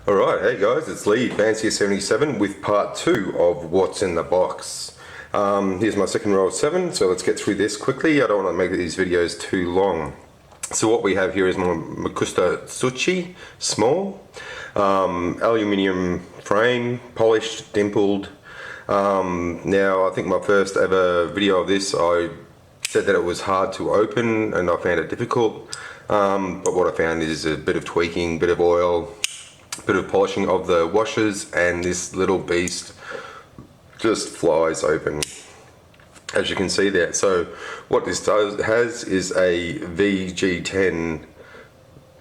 Alright, hey guys, it's Lee, Fancier77 with part 2 of What's in the Box. Here's my second row of 7, so let's get through this quickly. I don't want to make these videos too long. So what we have here is my Mcusta Tsuchi, small, aluminium frame, polished, dimpled. Now I think my first ever video of this, I said that it was hard to open and I found it difficult. But what I found is a bit of tweaking, bit of oil, bit of polishing of the washers, and this little beast just flies open, as you can see there. So what this has is a VG10,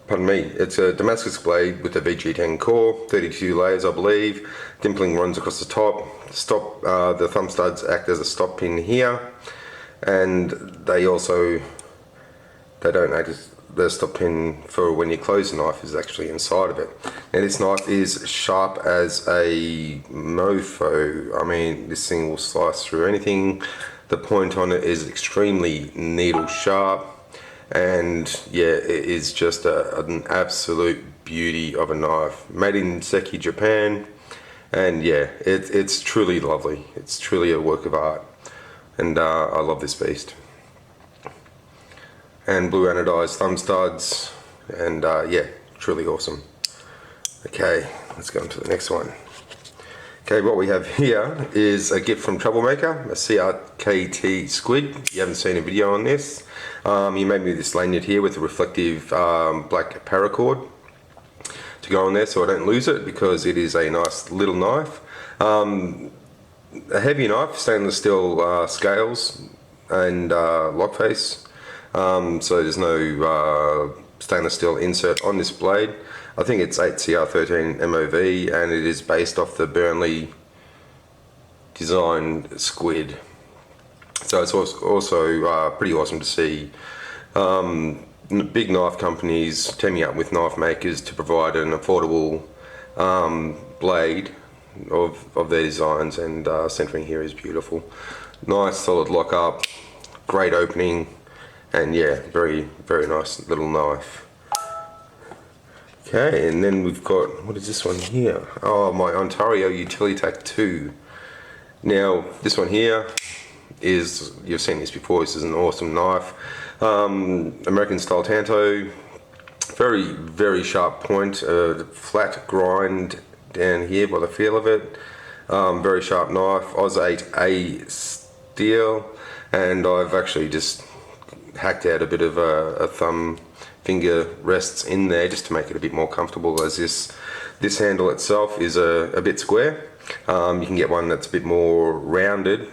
pardon me, it's a Damascus blade with a VG10 core, 32 layers I believe. Dimpling runs across the top. The thumb studs act as a stop pin here, and they don't act as the stop pin for when you close the knife is actually inside of it. Now this knife is sharp as a mofo. I mean, this thing will slice through anything. The point on it is extremely needle sharp, and yeah, it is just an absolute beauty of a knife. Made in Seki, Japan, and yeah, it's truly lovely. It's truly a work of art, and I love this beast. And blue anodized thumb studs, and yeah, truly awesome. Okay, let's go on to the next one. Okay, what we have here is a gift from Troublemaker, a CRKT Squid. You haven't seen a video on this. He made me this lanyard here with a reflective black paracord to go on there so I don't lose it, because it is a nice little knife. A heavy knife, stainless steel scales and lock face. So there's no stainless steel insert on this blade. I think it's 8CR13 MOV, and it is based off the Burnley designed Squid. So it's also pretty awesome to see big knife companies teaming up with knife makers to provide an affordable blade of their designs, and centering here is beautiful. Nice solid lock up, great opening. And yeah, very, very nice little knife. Okay, and then we've got, what is this one here? Oh, my Ontario Utilitac 2. Now, this one here is, you've seen this before, this is an awesome knife. American style tanto, very, very sharp point, flat grind down here by the feel of it. Very sharp knife, Oz 8A steel, and I've actually just hacked out a bit of a thumb finger rests in there just to make it a bit more comfortable, as this handle itself is a bit square. You can get one that's a bit more rounded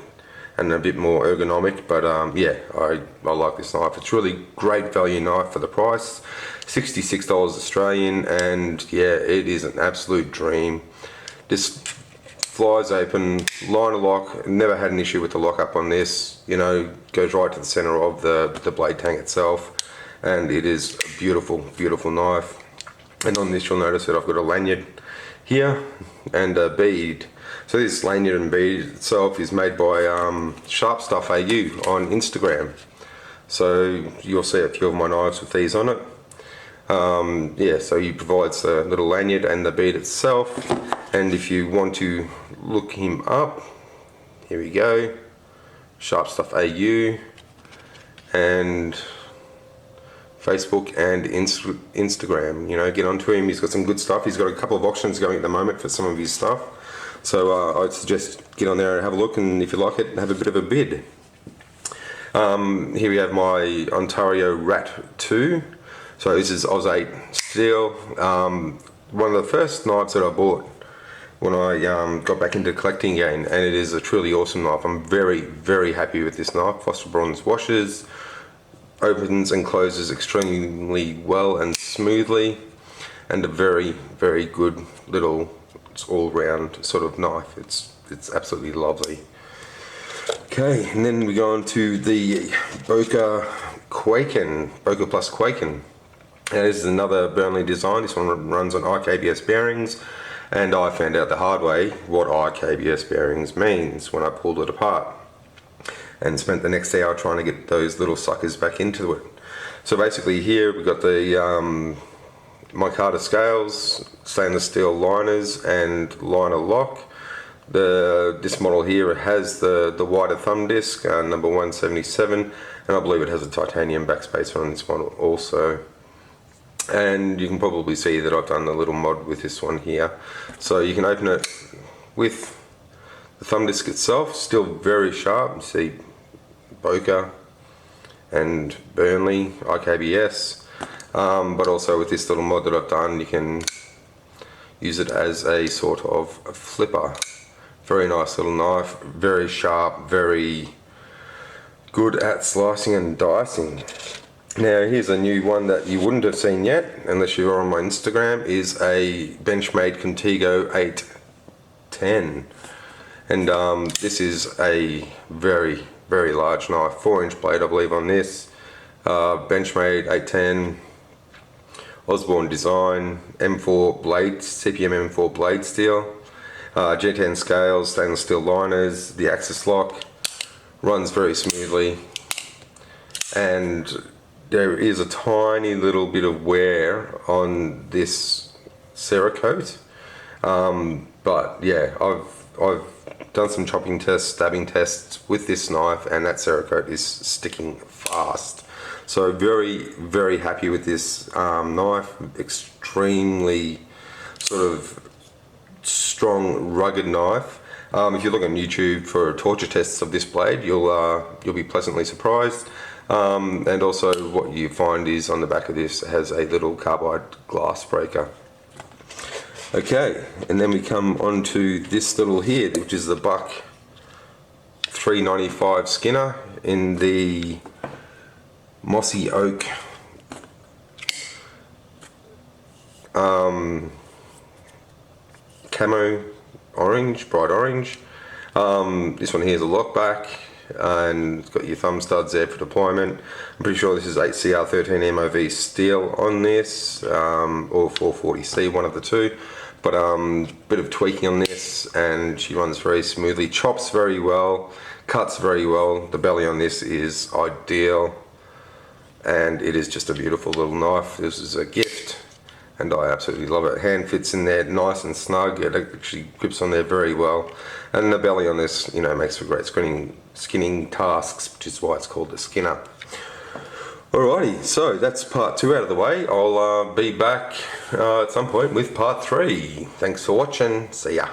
and a bit more ergonomic, but yeah, I like this knife. It's really great value knife for the price, $66 Australian, and yeah, it is an absolute dream. This flies open, line of lock, never had an issue with the lock up on this, you know, goes right to the center of the blade tang itself, and it is a beautiful, beautiful knife. And on this you'll notice that I've got a lanyard here and a bead. So this lanyard and bead itself is made by Sharp Stuff AU on Instagram. So you'll see a few of my knives with these on it. Yeah, so he provides the little lanyard and the bead itself, and if you want to look him up, here we go, Sharp Stuff AU, and Facebook and Instagram, you know, get onto him. He's got some good stuff. He's got a couple of auctions going at the moment for some of his stuff, so I'd suggest get on there and have a look, and if you like it, have a bit of a bid. Here we have my Ontario Rat 2. So this is Oz 8 steel, one of the first knives that I bought when I got back into collecting again, and it is a truly awesome knife. I'm very, very happy with this knife. Phosphor bronze washers, opens and closes extremely well and smoothly, and a very, very good little all-round sort of knife. It's absolutely lovely. Okay, and then we go on to the Boker Kwaiken, Boker plus Kwaiken. Now this is another Burnley design. This one runs on IKBS bearings, and I found out the hard way what IKBS bearings means when I pulled it apart, and spent the next hour trying to get those little suckers back into it. So basically here we've got the micarta scales, stainless steel liners and liner lock. This model here has the wider thumb disc, number 177, and I believe it has a titanium backspacer on this model also. And you can probably see that I've done a little mod with this one here. So you can open it with the thumb disc itself, still very sharp. You see Boker and Burnley, IKBS, but also with this little mod that I've done, you can use it as a sort of a flipper. Very nice little knife, very sharp, very good at slicing and dicing. Now here's a new one that you wouldn't have seen yet unless you're on my Instagram, is a Benchmade Contego 810, and this is a very large knife, 4-inch blade I believe on this, Benchmade 810, Osborne design, M4 blade, CPM M4 blade steel, G10 scales, stainless steel liners, the axis lock, runs very smoothly, and there is a tiny little bit of wear on this CRKT, but yeah, I've done some chopping tests, stabbing tests with this knife, and that CRKT is sticking fast. So very happy with this knife. Extremely sort of strong, rugged knife. If you look on YouTube for torture tests of this blade, you'll be pleasantly surprised. And also what you find is on the back of this has a little carbide glass breaker. Okay, and then we come on to this little here, which is the Buck 395 Skinner in the mossy oak camo orange, bright orange. This one here is a lockback, and it's got your thumb studs there for deployment. I'm pretty sure this is 8CR13 MOV steel on this, or 440C, one of the two. But bit of tweaking on this, and she runs very smoothly, chops very well, cuts very well. The belly on this is ideal, and it is just a beautiful little knife. This is a gift, and I absolutely love it. Hand fits in there nice and snug. It actually grips on there very well, and the belly on this, you know, makes for great skinning tasks, which is why it's called the Skinner. Alrighty, so that's part 2 out of the way. I'll be back at some point with part 3. Thanks for watching. See ya.